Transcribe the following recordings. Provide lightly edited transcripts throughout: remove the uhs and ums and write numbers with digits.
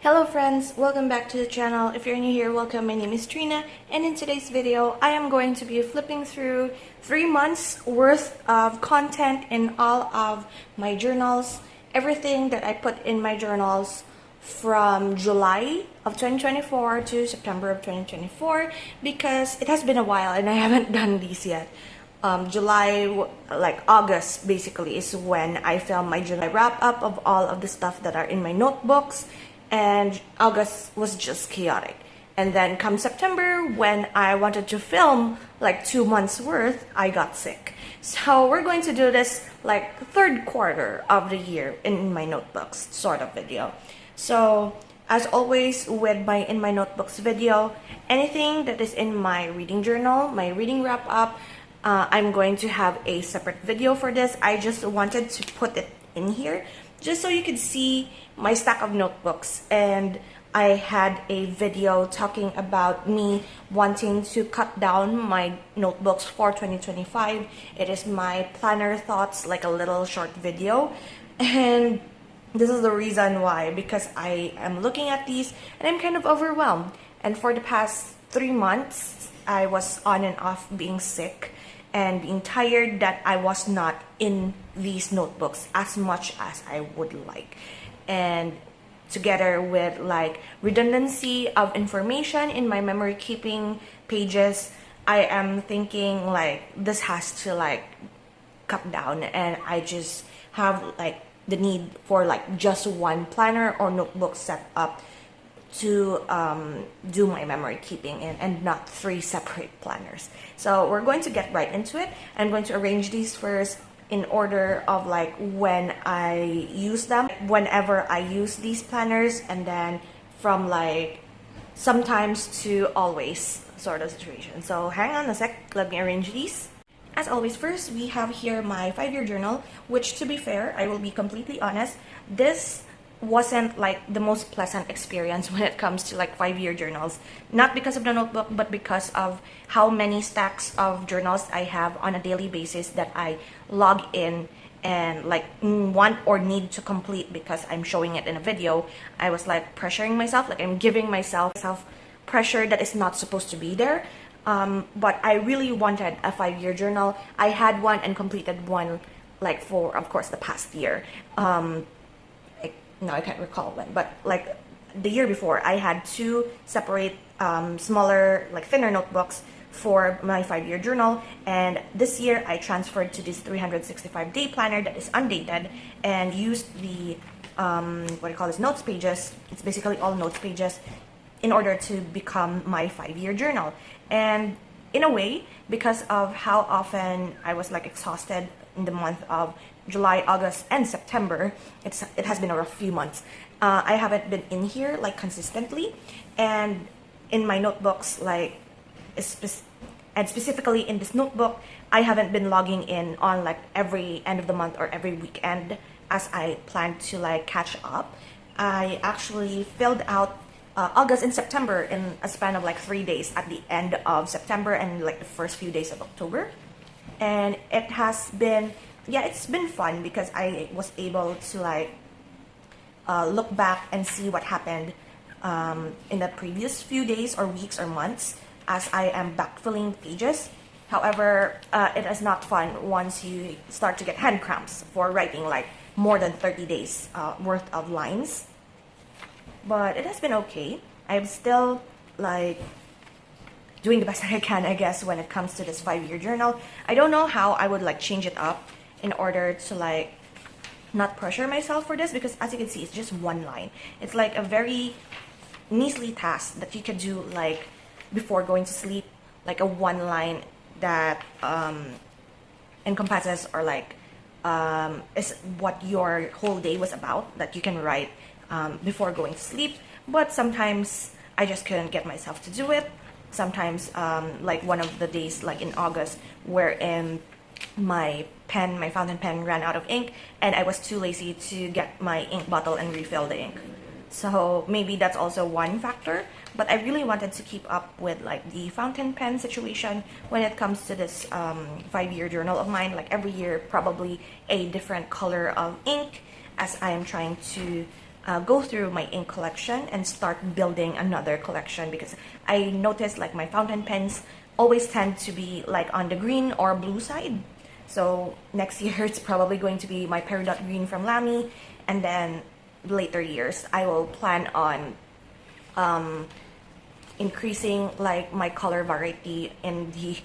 Hello friends, welcome back to the channel. If you're new here, welcome. My name is Trina, and in today's video, I am going to be flipping through 3 months worth of content in all of my journals. Everything that I put in my journals from July of 2024 to September of 2024, because it has been a while and I haven't done these yet. August basically is when I film my July wrap up of all of the stuff that are in my notebooks. And August was just chaotic. And then come September, when I wanted to film like 2 months worth, I got sick. So we're going to do this like third quarter of the year in my notebooks sort of video. So as always with my in my notebooks video, anything that is in my reading journal, my reading wrap up, I'm going to have a separate video for this. I just wanted to put it in here just so you could see my stack of notebooks. And I had a video talking about me wanting to cut down my notebooks for 2025. It is my planner thoughts, like a little short video. And this is the reason why, because I am looking at these and I'm kind of overwhelmed. And for the past 3 months, I was on and off being sick and being tired that I was not in these notebooks as much as I would like. And together with like redundancy of information in my memory keeping pages, I am thinking like this has to like cut down, and I just have like the need for like just one planner or notebook set up to do my memory keeping and not 3 separate planners. So we're going to get right into it. I'm going to arrange these first in order of like when I use them, whenever I use these planners, and then from like sometimes to always sort of situation. So hang on a sec, let me arrange these. As always, first we have here my 5-year journal, which, to be fair, I will be completely honest, this wasn't like the most pleasant experience when it comes to like 5-year journals. Not because of the notebook, but because of how many stacks of journals I have on a daily basis that I log in and like want or need to complete because I'm showing it in a video. I was like pressuring myself, like I'm giving myself pressure that is not supposed to be there. But I really wanted a 5-year journal. I had one and completed one like for, of course, the past year. No, I can't recall when, but like the year before, I had 2 separate smaller, like thinner notebooks for my 5-year journal. And this year I transferred to this 365-day planner that is undated and used the what I call this notes pages. It's basically all notes pages in order to become my 5-year journal. And in a way, because of how often I was like exhausted in the month of July, August, and September, it has been a rough few months. I haven't been in here like consistently, and in my notebooks, like and specifically in this notebook, I haven't been logging in on like every end of the month or every weekend as I plan to like catch up. I actually filled out August and September in a span of like 3 days at the end of September and like the first few days of October. And it has been, yeah, it's been fun because I was able to like look back and see what happened in the previous few days or weeks or months as I am backfilling pages. However, it is not fun once you start to get hand cramps for writing like more than 30 days worth of lines. But it has been okay. I'm still like doing the best I can, I guess, when it comes to this 5-year journal. I don't know how I would like change it up in order to like not pressure myself for this, because as you can see, it's just one line. It's like a very measly task that you can do like before going to sleep, like a one line that encompasses or like is what your whole day was about, that you can write before going to sleep. But sometimes I just couldn't get myself to do it. Sometimes like one of the days like in August wherein my fountain pen ran out of ink and I was too lazy to get my ink bottle and refill the ink. So maybe that's also one factor, but I really wanted to keep up with like the fountain pen situation when it comes to this 5-year journal of mine. Like every year probably a different color of ink, as I am trying to go through my ink collection and start building another collection, because I noticed like my fountain pens always tend to be like on the green or blue side. So next year it's probably going to be my peridot green from Lamy, and then later years I will plan on increasing like my color variety in the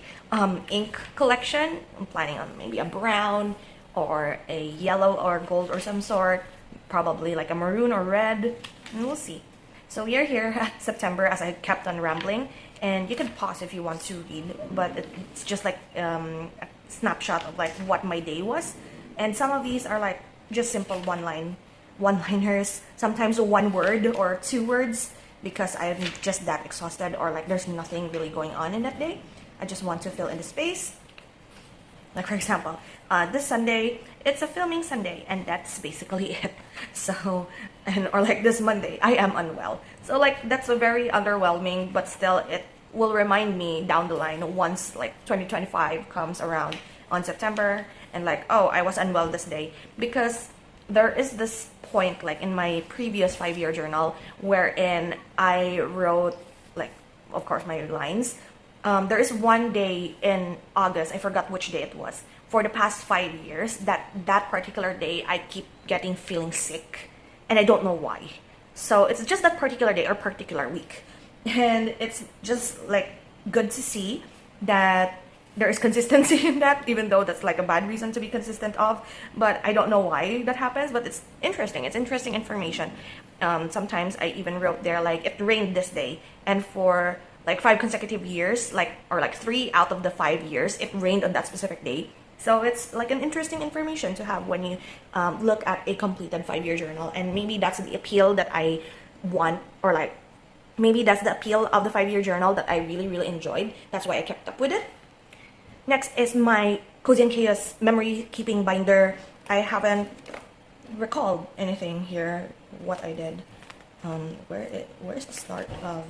ink collection. I'm planning on maybe a brown or a yellow or gold or some sort, probably like a maroon or red, and we'll see. So we are here at September, as I kept on rambling, and you can pause if you want to read, but it's just like a snapshot of like what my day was. And some of these are like just simple one-liners, sometimes one word or two words, because I'm just that exhausted, or like there's nothing really going on in that day. I just want to fill in the space. Like for example, this Sunday, it's a filming Sunday, and that's basically it. So, or like this Monday, I am unwell. So like that's a very underwhelming, but still it will remind me down the line once like 2025 comes around on September, and like, oh, I was unwell this day, because there is this point like in my previous 5-year journal wherein I wrote like, of course, my lines. There is one day in August, I forgot which day it was, for the past 5 years, that particular day I keep feeling sick, and I don't know why. So it's just that particular day or particular week, and it's just like good to see that there is consistency in that, even though that's like a bad reason to be consistent of, but I don't know why that happens. But it's interesting information. Sometimes I even wrote there like it rained this day, and for like 5 consecutive years, like, or like 3 out of the 5 years, it rained on that specific day. So it's like an interesting information to have when you look at a completed 5-year journal, and maybe that's the appeal that I want, or like maybe that's the appeal of the 5-year journal that I really enjoyed. That's why I kept up with it. Next is my Cozy and Chaos memory keeping binder. I haven't recalled anything here, what I did. Where is the start of?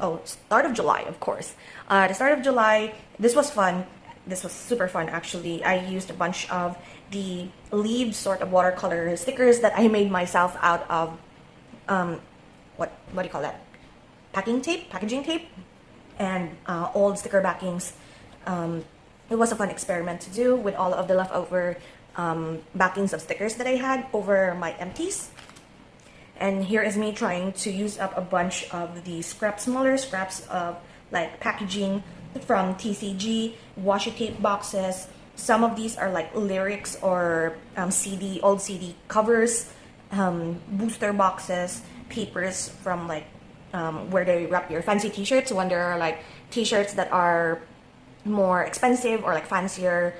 Oh, start of July, of course. The start of July, this was fun. This was super fun, actually. I used a bunch of the leaves sort of watercolor stickers that I made myself out of, what do you call that? Packaging tape, and old sticker backings. It was a fun experiment to do with all of the leftover backings of stickers that I had over my empties. And here is me trying to use up a bunch of the smaller scraps of like packaging from TCG, washi tape boxes. Some of these are like lyrics or old CD covers, booster boxes, papers from like where they wrap your fancy t-shirts, when there are like t-shirts that are more expensive or like fancier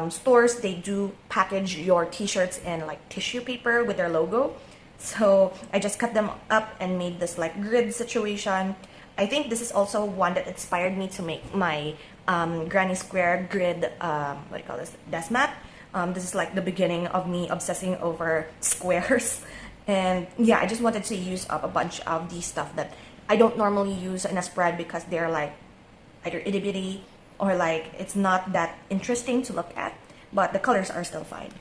stores, they do package your t-shirts in like tissue paper with their logo. So I just cut them up and made this like grid situation. I think this is also one that inspired me to make my Granny Square grid, what do you call this, desk mat. This is like the beginning of me obsessing over squares. And yeah, I just wanted to use up a bunch of these stuff that I don't normally use in a spread, because they're like either itty bitty or like it's not that interesting to look at, but the colors are still fine.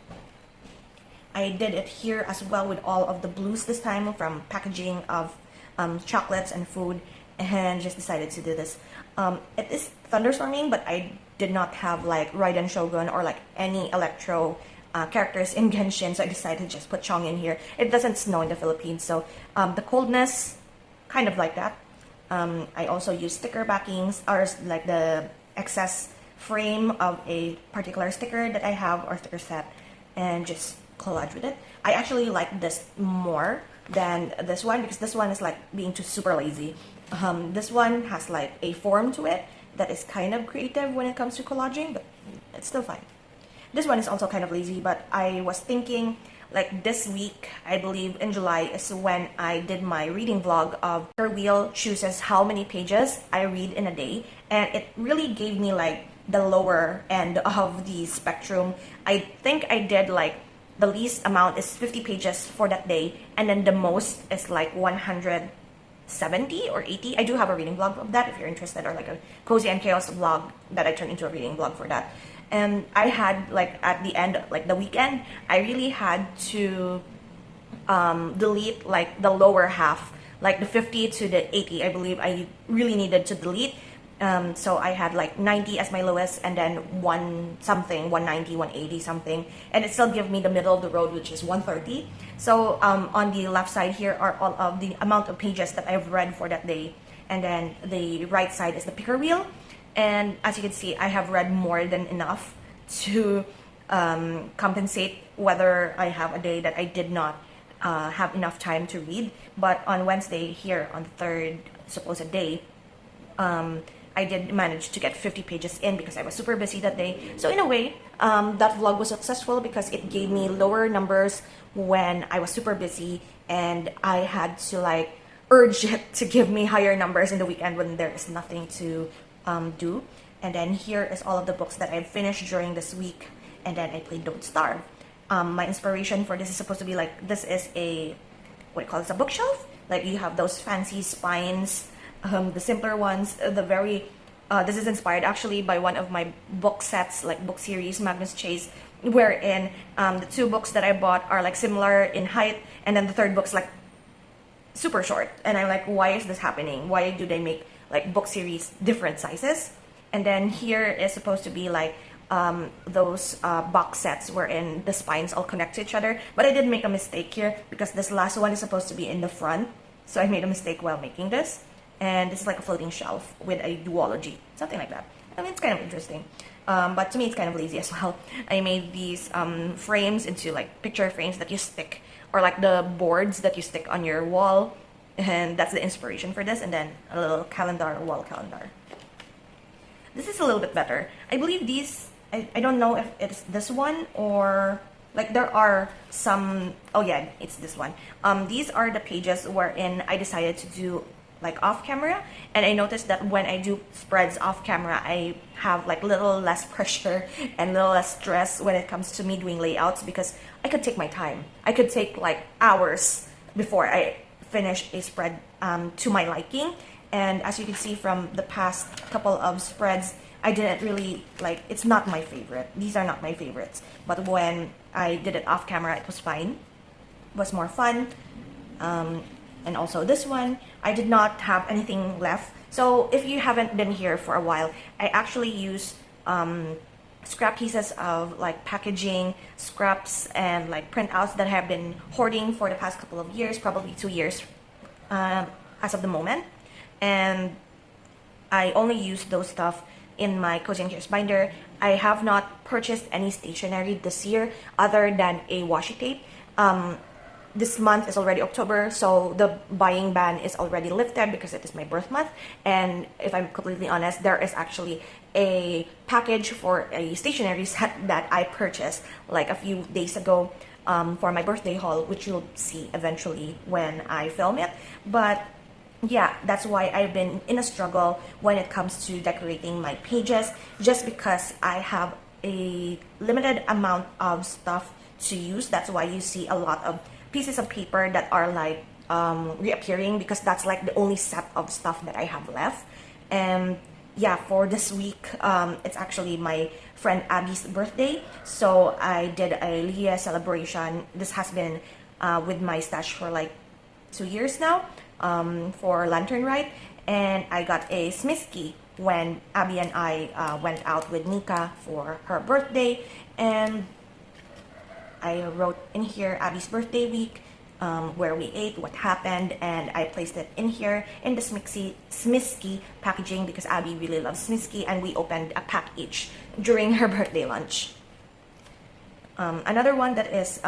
I did it here as well with all of the blues this time from packaging of chocolates and food, and just decided to do this. It is thunderstorming, but I did not have like Raiden Shogun or like any electro characters in Genshin, so I decided to just put Chong in here. It doesn't snow in the Philippines, so the coldness, kind of like that. I also use sticker backings, or like the excess frame of a particular sticker that I have, or sticker set, and just collage with it. I actually like this more than this one, because this one is like being too super lazy. This one has like a form to it that is kind of creative when it comes to collaging, but it's still fine. This one is also kind of lazy, but I was thinking like this week, I believe in July, is when I did my reading vlog of her wheel chooses how many pages I read in a day, and it really gave me like the lower end of the spectrum. I think I did like the least amount is 50 pages for that day, and then the most is like 170 or 80. I do have a reading vlog of that if you're interested, or like a Cozy and Chaos vlog that I turned into a reading vlog for that. And I had like at the end, like the weekend, I really had to delete like the lower half, like the 50 to the 80. I believe I really needed to delete. So I had like 90 as my lowest, and then 190, 180 something, and it still gave me the middle of the road, which is 130. So on the left side here are all of the amount of pages that I've read for that day, and then the right side is the picker wheel. And as you can see, I have read more than enough to compensate whether I have a day that I did not have enough time to read. But on Wednesday here, on the third supposed day, I did manage to get 50 pages in because I was super busy that day. So in a way, that vlog was successful because it gave me lower numbers when I was super busy, and I had to like urge it to give me higher numbers in the weekend when there is nothing to do. And then here is all of the books that I finished during this week, and then I played Don't Starve. My inspiration for this is supposed to be like, this is a, what do you call this, a bookshelf? Like you have those fancy spines, the simpler ones, the very, this is inspired actually by one of my book sets, like book series, Magnus Chase, wherein the two books that I bought are like similar in height, and then the third book's like super short. And I'm like, why is this happening? Why do they make like book series different sizes? And then here is supposed to be like those box sets wherein the spines all connect to each other. But I did make a mistake here because this last one is supposed to be in the front. So I made a mistake while making this. And this is like a floating shelf with a duology, something like that. I mean, it's kind of interesting. But to me, it's kind of lazy as well. I made these frames into like picture frames that you stick, or like the boards that you stick on your wall. And that's the inspiration for this. And then a little calendar, wall calendar. This is a little bit better. I believe these, I don't know if it's this one or like there are some, oh yeah, it's this one. These are the pages wherein I decided to do like off camera, and I noticed that when I do spreads off camera, I have like little less pressure and little less stress when it comes to me doing layouts, because I could take my time. I could take like hours before I finish a spread to my liking. And as you can see from the past couple of spreads, I didn't really like, it's not my favorite. These are not my favorites. But when I did it off camera, it was fine. It was more fun. And also this one, I did not have anything left. So if you haven't been here for a while, I actually use scrap pieces of like packaging, scraps, and like printouts that I have been hoarding for the past couple of years, probably 2 years as of the moment. And I only use those stuff in my Cozy and Cares binder. I have not purchased any stationery this year other than a washi tape. This month is already October, so the buying ban is already lifted because it is my birth month. And if I'm completely honest, there is actually a package for a stationery set that I purchased like a few days ago for my birthday haul, which you'll see eventually when I film it. But yeah, that's why I've been in a struggle when it comes to decorating my pages, just because I have a limited amount of stuff to use. That's why you see a lot of pieces of paper that are like reappearing, because that's like the only set of stuff that I have left. And yeah, for this week, it's actually my friend Abby's birthday, so I did a Leah celebration. This has been with my stash for like 2 years now, for Lantern Rite, and I got a Smisky when Abby and I went out with Nika for her birthday. And I wrote in here Abby's birthday week, where we ate, what happened, and I placed it in here in the Smisky packaging because Abby really loves Smisky, and we opened a pack each during her birthday lunch. Another one that is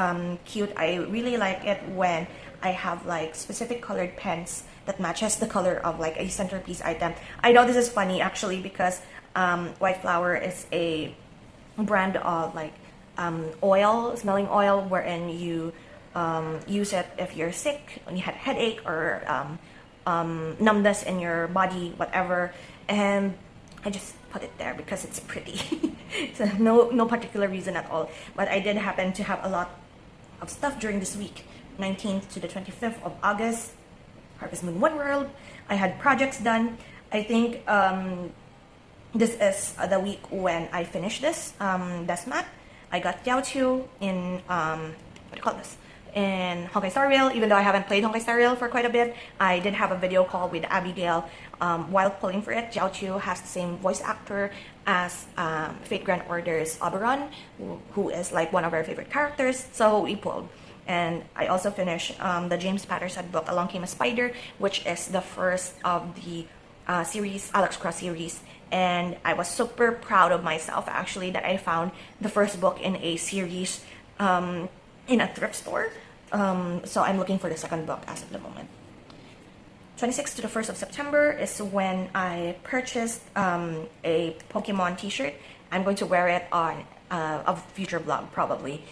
cute, I really like it when I have like specific colored pens that matches the color of like a centerpiece item. I know this is funny actually because White Flower is a brand of like oil, smelling oil, wherein you use it if you're sick, when you had a headache or numbness in your body, whatever. And I just put it there because it's pretty. So no particular reason at all. But I did happen to have a lot of stuff during this week, 19th to the 25th of August, Harvest Moon One World. I had projects done. I think this is the week when I finished this Desmat. I got Yaochu in what do you call this? in Honkai Star Rail. Even though I haven't played Honkai Star Rail for quite a bit, I did have a video call with Abigail while pulling for it. Jiao Chu has the same voice actor as Fate Grand Order's Oberon, who is like one of our favorite characters, so we pulled. And I also finished the James Patterson book, Along Came a Spider, which is the first of the series, Alex Cross series. And I was super proud of myself actually that I found the first book in a series in a thrift store. So I'm looking for the second book as of the moment. 26th to the 1st of September is when I purchased a Pokemon t-shirt. I'm going to wear it on a future vlog probably.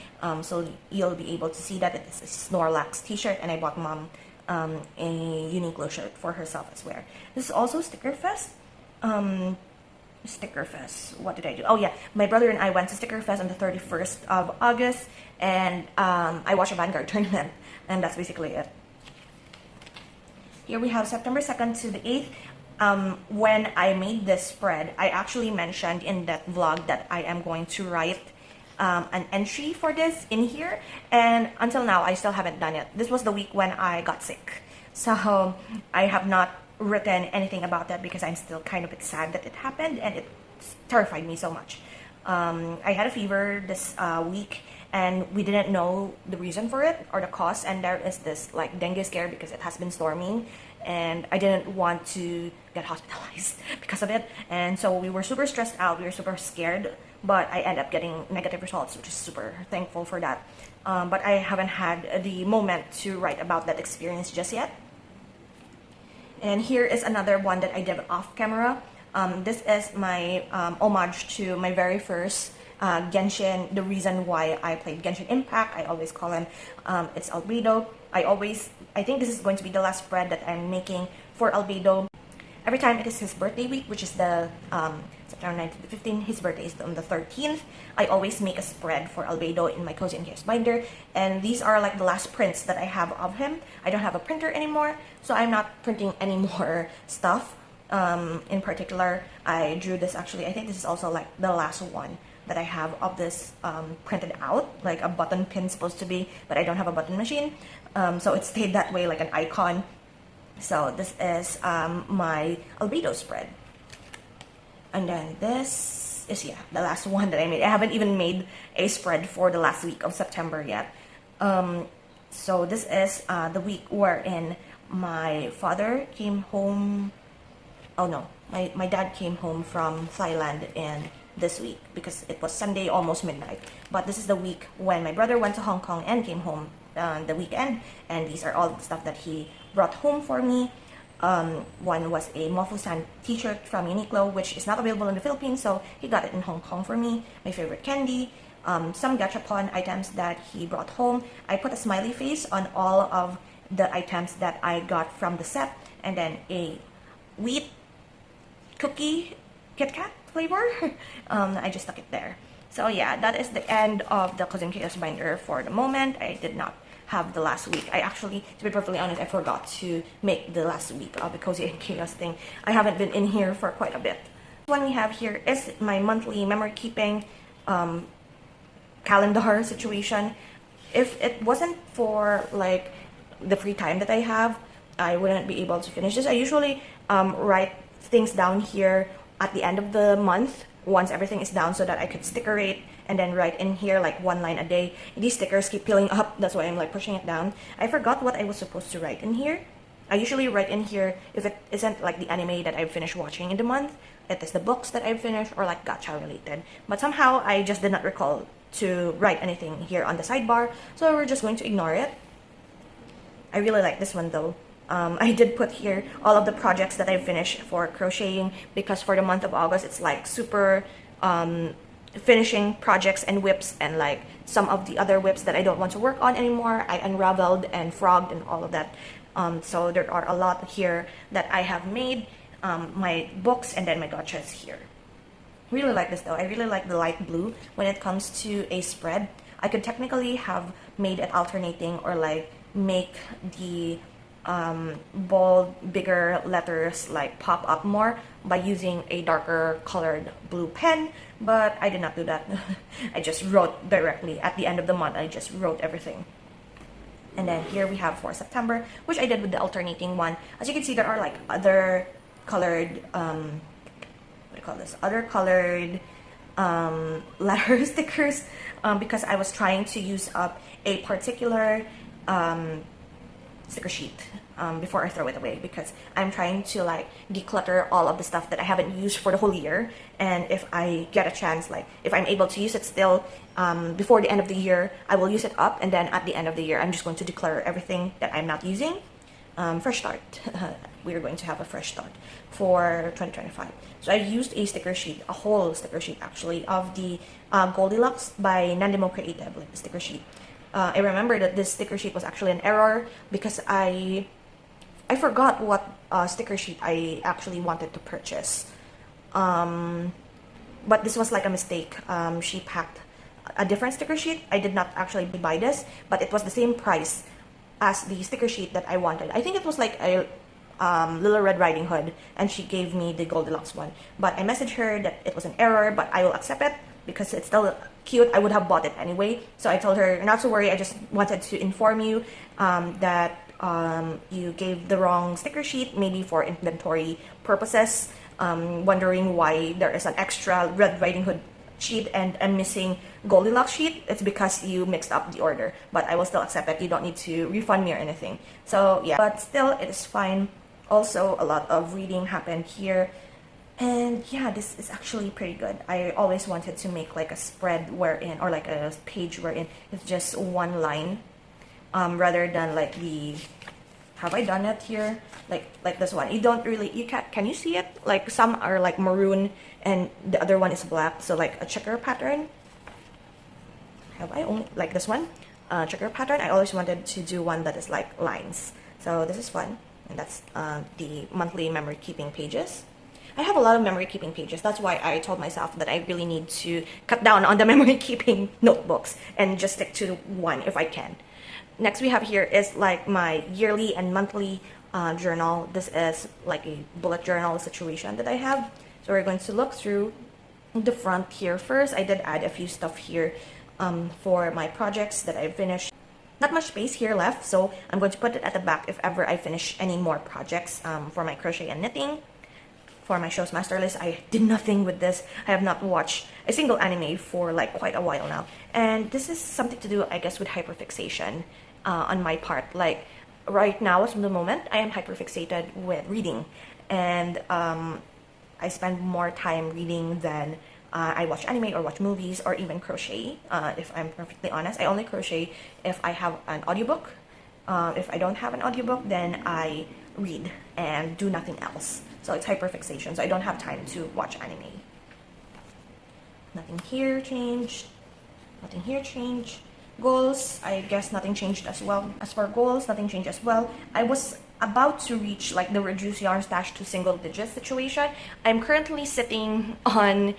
So you'll be able to see that it is a Snorlax t-shirt, and I bought Mom a Uniqlo shirt for herself as well. This is also Sticker Fest. Sticker Fest, what did I do? Oh yeah, my brother and I went to Sticker Fest on the 31st of August, and I watched a Vanguard tournament, and that's basically it. Here we have September 2nd to the 8th. When I made this spread, I actually mentioned in that vlog that I am going to write an entry for this in here, and until now I still haven't done it. This was the week when I got sick, so I have not written anything about that because I'm still kind of sad that it happened, and it terrified me so much. I had a fever this week, and we didn't know the reason for it or the cause, and there is this like dengue scare because it has been storming, and I didn't want to get hospitalized because of it, and so we were super stressed out, we were super scared, but I ended up getting negative results, which is super thankful for that. But I haven't had the moment to write about that experience just yet. And here is another one that I did off camera. This is my homage to my very first Genshin, the reason why I played Genshin Impact. I always call him, it's Albedo. I think this is going to be the last spread that I'm making for Albedo. Every time it is his birthday week, which is the September 9th to the 15th, his birthday is on the 13th, I always make a spread for Albedo in my Cozy and Chaos binder, and these are like the last prints that I have of him. I don't have a printer anymore, so I'm not printing any more stuff. In particular, I drew this actually, I think this is also like the last one that I have of this printed out, like a button pin supposed to be, but I don't have a button machine, so it stayed that way like an icon. So this is my Albedo spread. And then this is, yeah, the last one that I made. I haven't even made a spread for the last week of September yet. So this is the week wherein my father came home. Oh no, my dad came home from Thailand in this week because it was Sunday, almost midnight. But this is the week when my brother went to Hong Kong and came home the weekend, and these are all the stuff that he brought home for me. One was a Mofusan t-shirt from Uniqlo, which is not available in the Philippines, so he got it in Hong Kong for me. My favorite candy, some gachapon items that he brought home. I put a smiley face on all of the items that I got from the set, and then a wheat cookie Kit Kat flavor. I just stuck it there. So yeah, that is the end of the Cozy and Chaos binder for the moment. I did not have the last week. I actually, to be perfectly honest, I forgot to make the last week of the Cozy and Chaos thing. I haven't been in here for quite a bit. What we have here is my monthly memory keeping calendar situation. If it wasn't for like the free time that I have, I wouldn't be able to finish this. I usually write things down here at the end of the month once everything is down so that I could sticker it and then write in here like one line a day. These stickers keep peeling up, that's why I'm like pushing it down. I forgot what I was supposed to write in here. I usually write in here if it isn't like the anime that I've finished watching in the month, it is the books that I've finished or like gacha related. But somehow I just did not recall to write anything here on the sidebar, so we're just going to ignore it. I really like this one though. I did put here all of the projects that I finished for crocheting because for the month of August it's like super finishing projects and whips, and like some of the other whips that I don't want to work on anymore I unraveled and frogged and all of that. So there are a lot here that I have made, my books and then my gachas here. Really like this though. I really like the light blue when it comes to a spread. I could technically have made it alternating or like make the bold, bigger letters like pop up more by using a darker colored blue pen, but I did not do that. I just wrote directly at the end of the month. I just wrote everything. And then here we have for September, which I did with the alternating one. As you can see, there are like other colored, what do you call this? Other colored letter stickers because I was trying to use up a particular sticker sheet before I throw it away, because I'm trying to like declutter all of the stuff that I haven't used for the whole year. And if I get a chance, like if I'm able to use it still before the end of the year, I will use it up, and then at the end of the year I'm just going to declutter everything that I'm not using. Fresh start. We're going to have a fresh start for 2025. So I used a sticker sheet, a whole sticker sheet actually, of the Goldilocks by Nandimo Creative, like the sticker sheet. I remember that this sticker sheet was actually an error because I forgot what sticker sheet I actually wanted to purchase. But this was like a mistake. She packed a different sticker sheet. I did not actually buy this, but it was the same price as the sticker sheet that I wanted. I think it was like a Little Red Riding Hood, and she gave me the Goldilocks one. But I messaged her that it was an error, but I will accept it because it's still cute. I would have bought it anyway. So I told her not to worry. I just wanted to inform you that you gave the wrong sticker sheet, maybe for inventory purposes. Wondering why there is an extra Red Riding Hood sheet and a missing Goldilocks sheet. It's because you mixed up the order, but I will still accept it. You don't need to refund me or anything. So yeah, but still it is fine. Also, a lot of reading happened here, and yeah, this is actually pretty good. I always wanted to make like a spread wherein, or like a page wherein it's just one line, rather than like the, have I done it here? Like this one. You don't really, can you see it? Like some are like maroon and the other one is black. So like a checker pattern. Have I only, like this one? Checker pattern. I always wanted to do one that is like lines. So this is fun. And that's the monthly memory keeping pages. I have a lot of memory keeping pages. That's why I told myself that I really need to cut down on the memory keeping notebooks and just stick to one if I can. Next we have here is like my yearly and monthly journal. This is like a bullet journal situation that I have. So we're going to look through the front here first. I did add a few stuff here for my projects that I finished. Not much space here left, so I'm going to put it at the back if ever I finish any more projects for my crochet and knitting. For my show's master list, I did nothing with this. I have not watched a single anime for like quite a while now. And this is something to do, I guess, with hyperfixation on my part. Like right now, at the moment, I am hyperfixated with reading. And I spend more time reading than I watch anime or watch movies or even crochet. If I'm perfectly honest, I only crochet if I have an audiobook. If I don't have an audiobook, then I read and do nothing else. So it's hyperfixation, so I don't have time to watch anime. Nothing here changed. Nothing here changed. Goals, I guess nothing changed as well. As for goals, nothing changed as well. I was about to reach like the reduce yarn stash to single digit situation. I'm currently sitting on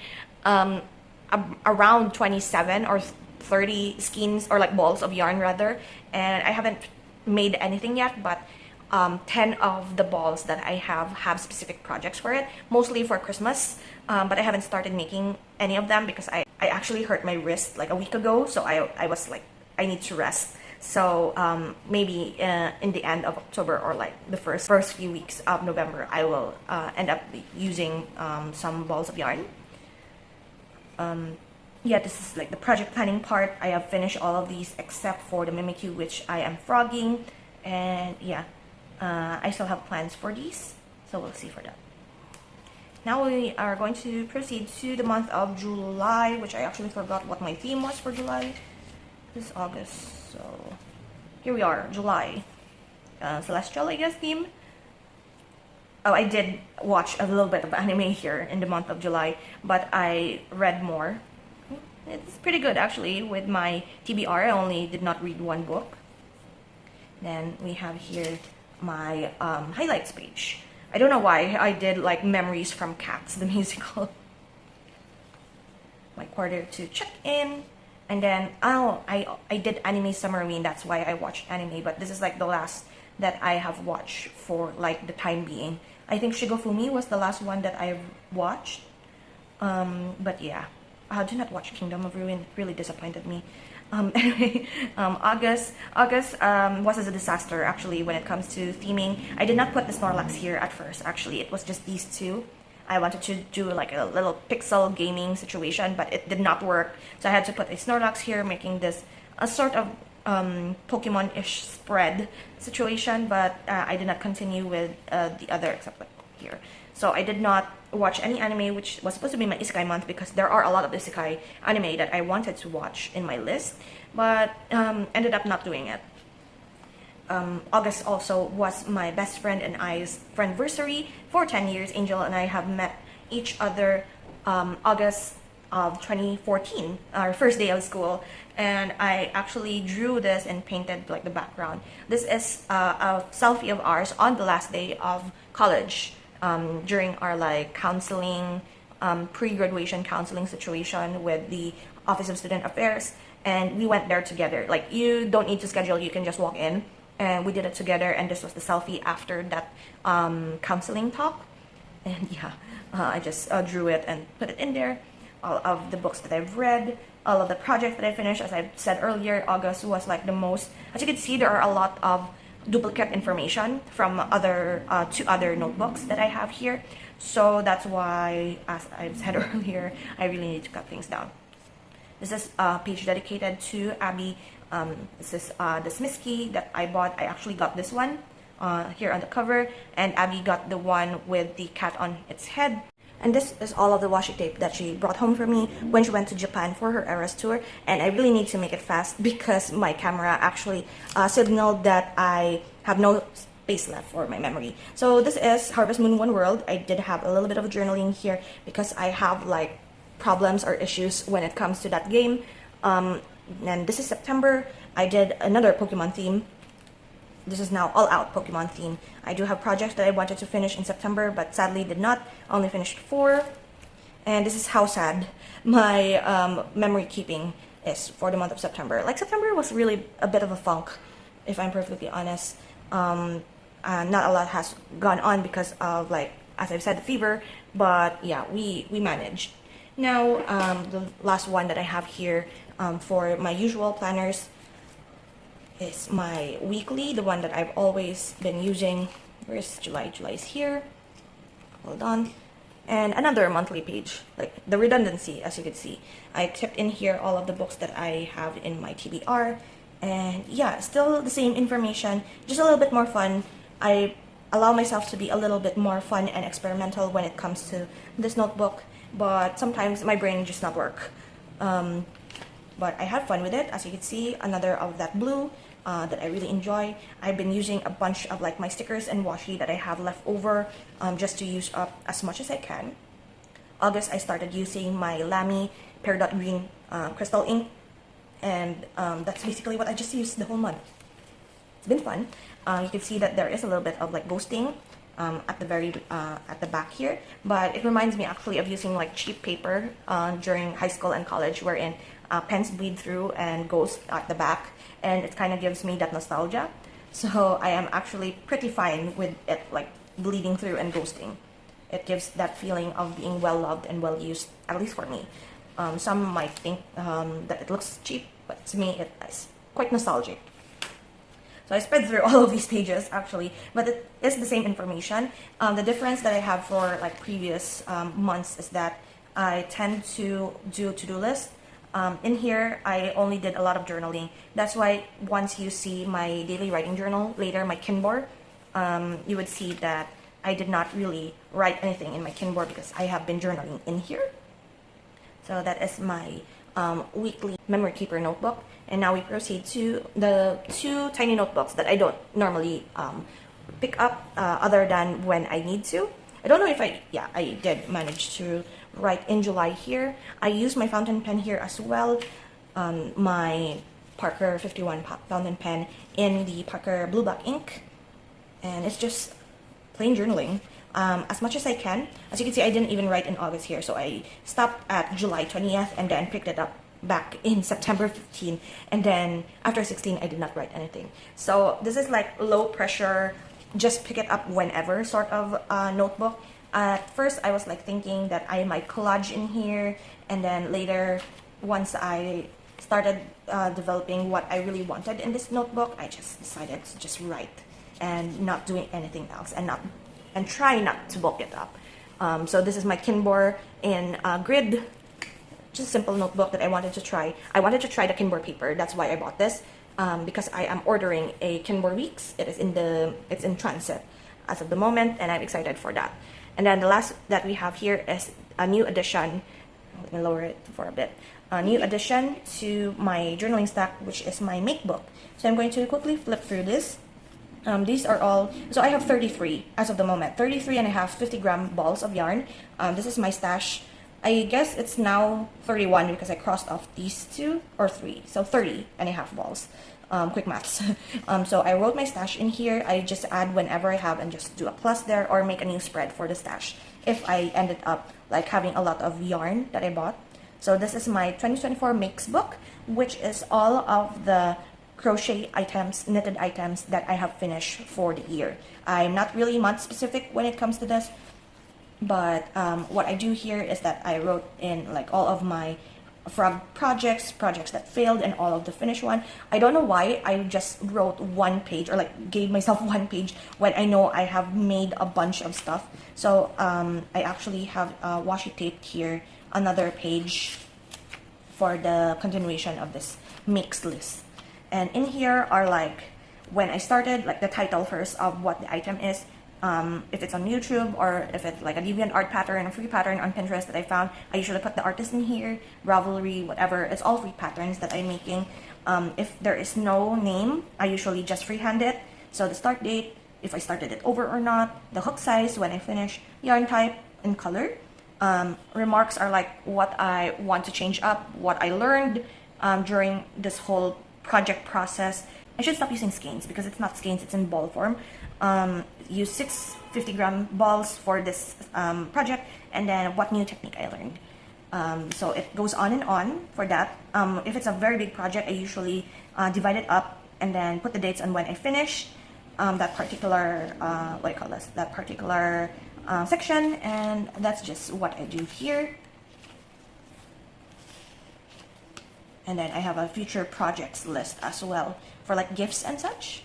around 27 or 30 skeins, or like balls of yarn rather, and I haven't made anything yet, but 10 of the balls that I have specific projects for it, mostly for Christmas, but I haven't started making any of them because I actually hurt my wrist like a week ago, so I was like, I need to rest. So maybe in the end of October or like the first few weeks of November, I will end up using some balls of yarn. Yeah, this is like the project planning part. I have finished all of these except for the Mimikyu, which I am frogging, and yeah, I still have plans for these, so we'll see for that. Now we are going to proceed to the month of July, which I actually forgot what my theme was for July. This is August, so here we are, July. Celestial, I guess, theme. Oh, I did watch a little bit of anime here in the month of July, but I read more. It's pretty good actually. With my TBR, I only did not read one book. Then we have here my highlights page. I don't know why I did like Memories from Cats, the musical. My quarter to check in. And then, oh, I did Anime Summerween, that's why I watched anime, but this is like the last that I have watched for like the time being. I think Shigofumi was the last one that I've watched. But yeah, I did not watch Kingdom of Ruin, it really disappointed me. Anyway, August was a disaster actually when it comes to theming. I did not put the Snorlax here at first. Actually, it was just these two. I wanted to do like a little pixel gaming situation, but it did not work. So I had to put a Snorlax here, making this a sort of Pokemon-ish spread situation. But I did not continue with the other except like here. So I did not watch any anime, which was supposed to be my isekai month, because there are a lot of isekai anime that I wanted to watch in my list, but ended up not doing it. August also was my best friend and I's friendversary for 10 years. Angel and I have met each other August of 2014, our first day of school, and I actually drew this and painted like the background. This is a selfie of ours on the last day of college. During our like counseling, pre-graduation counseling situation with the Office of Student Affairs, and we went there together. Like, you don't need to schedule, you can just walk in, and we did it together. And this was the selfie after that counseling talk. And yeah, I just drew it and put it in there. All of the books that I've read, all of the projects that I finished. As I said earlier, August was like the most, as you can see, there are a lot of duplicate information from other two other notebooks that I have here. So that's why, as I've said earlier, I really need to cut things down. This is a page dedicated to Abby. This is the Smisky that I bought. I actually got this one here on the cover, and Abby got the one with the cat on its head. And this is all of the washi tape that she brought home for me when she went to Japan for her Eras tour. And I really need to make it fast because my camera actually signaled that I have no space left for my memory. So this is Harvest Moon One World. I did have a little bit of journaling here because I have like problems or issues when it comes to that game. And this is September. I did another Pokemon theme. This is now all-out Pokemon theme. I do have projects that I wanted to finish in September, but sadly did not. Only finished 4. And this is how sad my memory keeping is for the month of September. Like, September was really a bit of a funk, if I'm perfectly honest. Not a lot has gone on because of, like, as I've said, the fever. But yeah, we managed. Now, the last one that I have here for my usual planners is my weekly, the one that I've always been using. Where's July? July is here. Hold on. And another monthly page, like the redundancy, as you can see. I kept in here all of the books that I have in my TBR. And yeah, still the same information, just a little bit more fun. I allow myself to be a little bit more fun and experimental when it comes to this notebook, but sometimes my brain just not work. But I had fun with it. As you can see, another of that blue that I really enjoy. I've been using a bunch of like my stickers and washi that I have left over just to use up as much as I can. August, I started using my Lamy Peridot Green crystal ink, and that's basically what I just used the whole month. It's been fun. You can see that there is a little bit of like ghosting at the very at the back here, but it reminds me actually of using like cheap paper during high school and college, wherein pens bleed through and ghost at the back, and it kind of gives me that nostalgia. So I am actually pretty fine with it like bleeding through and ghosting. It gives that feeling of being well loved and well used, at least for me. Some might think that it looks cheap, but to me it is quite nostalgic. So I sped through all of these pages actually, but it is the same information. The difference that I have for like previous months is that I tend to do to-do lists. In here, I only did a lot of journaling. That's why once you see my daily writing journal later, my Kinbor, you would see that I did not really write anything in my Kinbor because I have been journaling in here. So that is my weekly memory keeper notebook. And now we proceed to the 2 tiny notebooks that I don't normally pick up other than when I need to. I don't know if I did manage to write in July here. I used my fountain pen here as well. My Parker 51 fountain pen in the Parker Blue Black ink. And it's just plain journaling. As much as I can. As you can see, I didn't even write in August here. So I stopped at July 20th and then picked it up back in September 15. And then after 16, I did not write anything. So this is like low pressure, just pick it up whenever sort of notebook. At first, I was like thinking that I might collage in here, and then later, once I started developing what I really wanted in this notebook, I just decided to just write and not doing anything else, and try not to bulk it up. So this is my Kinbor in grid, just a simple notebook that I wanted to try. I wanted to try the Kinbor paper. That's why I bought this, because I am ordering a Kinbor Weeks. It's in transit as of the moment, and I'm excited for that. And then the last that we have here is a new addition. Let me lower it for a bit. A new addition to my journaling stack, which is my make book. So I'm going to quickly flip through this. These are all, so I have 33 as of the moment, 33 and a half 50-gram balls of yarn. This is my stash. I guess it's now 31 because I crossed off these 2 or 3, so 30 and a half balls. Quick maths. So I wrote my stash in here. I just add whenever I have and just do a plus there, or make a new spread for the stash if I ended up like having a lot of yarn that I bought. So this is my 2024 mix book, which is all of the crochet items, knitted items that I have finished for the year. I'm not really month specific when it comes to this, but what I do here is that I wrote in like all of my frog projects that failed, and all of the finished one. I don't know why I just wrote one page, or like gave myself one page, when I know I have made a bunch of stuff. So I actually have washi taped here another page for the continuation of this mix list. And in here are like when I started, like the title first of what the item is, if it's on YouTube, or if it's like a DeviantArt pattern, a free pattern on Pinterest that I found. I usually put the artist in here, Ravelry, whatever. It's all free patterns that I'm making. If there is no name, I usually just freehand it. So the start date, if I started it over or not, the hook size when I finish, yarn type, and color. Remarks are like what I want to change up, what I learned during this whole project process. I should stop using skeins because it's not skeins, it's in ball form. Use 6 50-gram balls for this project, and then what new technique I learned. So it goes on and on for that. If it's a very big project, I usually divide it up and then put the dates on when I finish that particular section, and that's just what I do here. And then I have a future projects list as well for like gifts and such.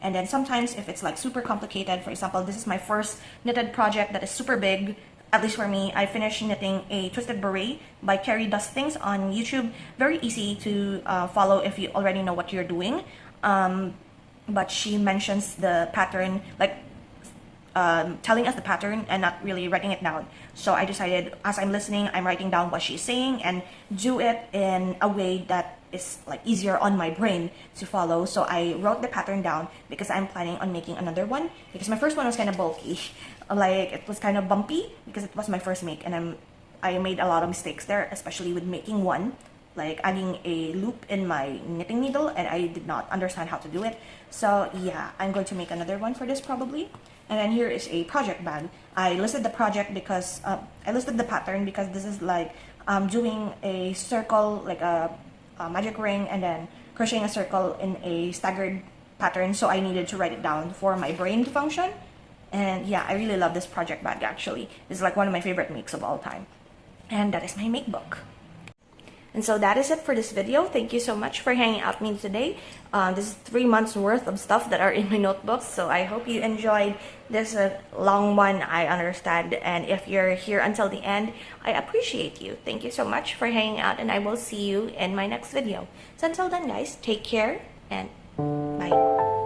And then sometimes if it's like super complicated, for example, this is my first knitted project that is super big, at least for me. I finished knitting a twisted beret by Carrie Does Things on YouTube. Very easy to follow if you already know what you're doing. But she mentions the pattern, like telling us the pattern and not really writing it down. So I decided, as I'm listening, I'm writing down what she's saying and do it in a way that is like easier on my brain to follow. So I wrote the pattern down because I'm planning on making another one, because my first one was kind of bulky, like it was kind of bumpy because it was my first make, and I made a lot of mistakes there, especially with making one, like adding a loop in my knitting needle, and I did not understand how to do it. So yeah, I'm going to make another one for this probably. And then here is a project bag. I listed the project because I listed the pattern because this is like doing a circle, like a magic ring, and then crocheting a circle in a staggered pattern. So I needed to write it down for my brain to function. And yeah, I really love this project bag actually. This is like one of my favorite makes of all time. And that is my make book. And so that is it for this video. Thank you so much for hanging out with me today. This is 3 months worth of stuff that are in my notebooks. So I hope you enjoyed this long one, I understand. And if you're here until the end, I appreciate you. Thank you so much for hanging out, and I will see you in my next video. So until then guys, take care and bye.